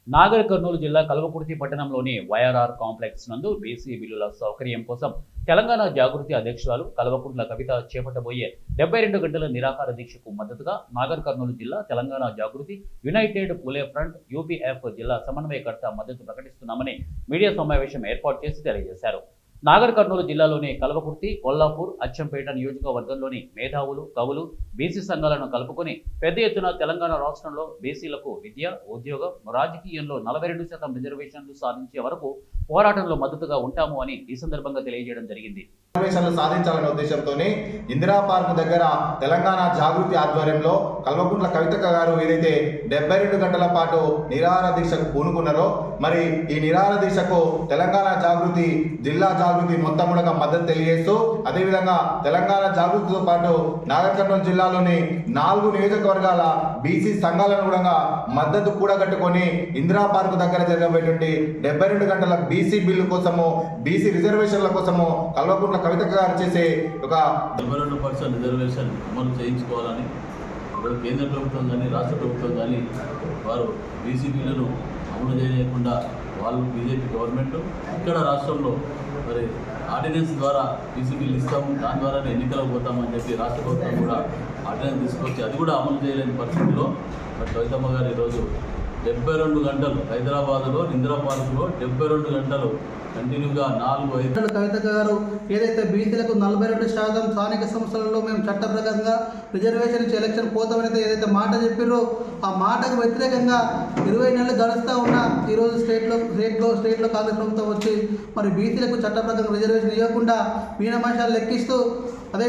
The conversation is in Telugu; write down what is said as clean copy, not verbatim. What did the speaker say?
నాగర్ కర్నూలు జిల్లా కల్వకుర్తి పట్టణంలోని వైఆర్ఆర్ కాంప్లెక్స్ నందు బీసీ బిల్లుల సౌకర్యం కోసం తెలంగాణ జాగృతి అధ్యక్షురాలు కల్వకుర్ల కవిత చేపట్టబోయే 72 గంటల నిరాహార దీక్షకు మద్దతుగా నాగర్ కర్నూలు జిల్లా తెలంగాణ జాగృతి యునైటెడ్ పులే ఫ్రంట్ యూపీఎఫ్ జిల్లా సమన్వయకర్త మద్దతు ప్రకటిస్తున్నామని మీడియా సమావేశం ఏర్పాటు చేసి తెలియజేశారు. నాగర్ కర్నూలు జిల్లాలోని కల్వకుర్తి, కొల్లాపూర్, అచ్చంపేట నియోజకవర్గంలోని మేధావులు, కవులు, బీసీ సంఘాలను కలుపుకొని పెద్ద ఎత్తున తెలంగాణ రాష్ట్రంలో బీసీలకు విద్య, ఉద్యోగం, రాజకీయంలో 42% రిజర్వేషన్లు సాధించే వరకు పోరాటంలో మద్దతుగా ఉంటాము అని ఈ సందర్భంగా తెలియజేయడం జరిగింది. రిజర్వేషన్లు సాధించాలనే ఉద్దేశంతోనే ఇందిరా పార్క్ దగ్గర తెలంగాణ జాగృతి ఆధ్వర్యంలో కల్వకుంట్ల కవితక్క గారు ఏదైతే 72 గంటల పాటు నిరాహార దీక్షకు పూనుకున్నారో మరి ఈ నిరాహార దీక్షకు తెలంగాణ జాగృతి జిల్లా జాగృతి మొత్తం కూడా మద్దతు తెలియజేస్తూ అదేవిధంగా తెలంగాణ జాగృతితో పాటు నాగర్ కర్నూలు జిల్లాలోని 4 నియోజకవర్గాల బీసీ సంఘాలను కూడా మద్దతు కూడగట్టుకొని ఇందిరా పార్క్ దగ్గర జరగబోయేటువంటి 72 గంటల బీసీ బిల్లు కోసము, బీసీ రిజర్వేషన్ల కోసము కల్వకుంట్ల కవితక్క గారు చేసే ఒక 72% రిజర్వేషన్ అమలు చేయించుకోవాలని కేంద్ర ప్రభుత్వం కానీ రాష్ట్ర ప్రభుత్వం కానీ వారు బీసీ బిల్లును అమలు చేయకుండా వాళ్ళు బీజేపీ గవర్నమెంట్ ఇక్కడ రాష్ట్రంలో మరి ఆర్డినెన్స్ ద్వారా బీసీ బిల్లు ఇస్తాము, దాని ద్వారానే ఎన్నికలకు పోతామని చెప్పి రాష్ట్ర ప్రభుత్వం కూడా ఆర్డినెన్స్ తీసుకొచ్చి అది కూడా అమలు చేయలేని పరిస్థితిలో మరి కవితమ్మ గారు ఈరోజు 72 గంటలు హైదరాబాద్లో ఇందిరా పార్కులో 72 గంటలు కంటిన్యూగా 4-5 కవితక్క గారు ఏదైతే బీసీలకు 42% స్థానిక సంస్థలలో మేము చట్ట ప్రకారంగా రిజర్వేషన్ ఇచ్చి ఎలక్షన్ పోతామని ఏదైతే మాట చెప్పారో ఆ మాటకు వ్యతిరేకంగా 20 నెలలు గడుస్తూ ఉన్న ఈరోజు స్టేట్లో కాంగ్రెస్ ప్రభుత్వం వచ్చి మరి బీసీలకు చట్ట ప్రకారం రిజర్వేషన్ ఇవ్వకుండా మీనమాషాలు లెక్కిస్తూ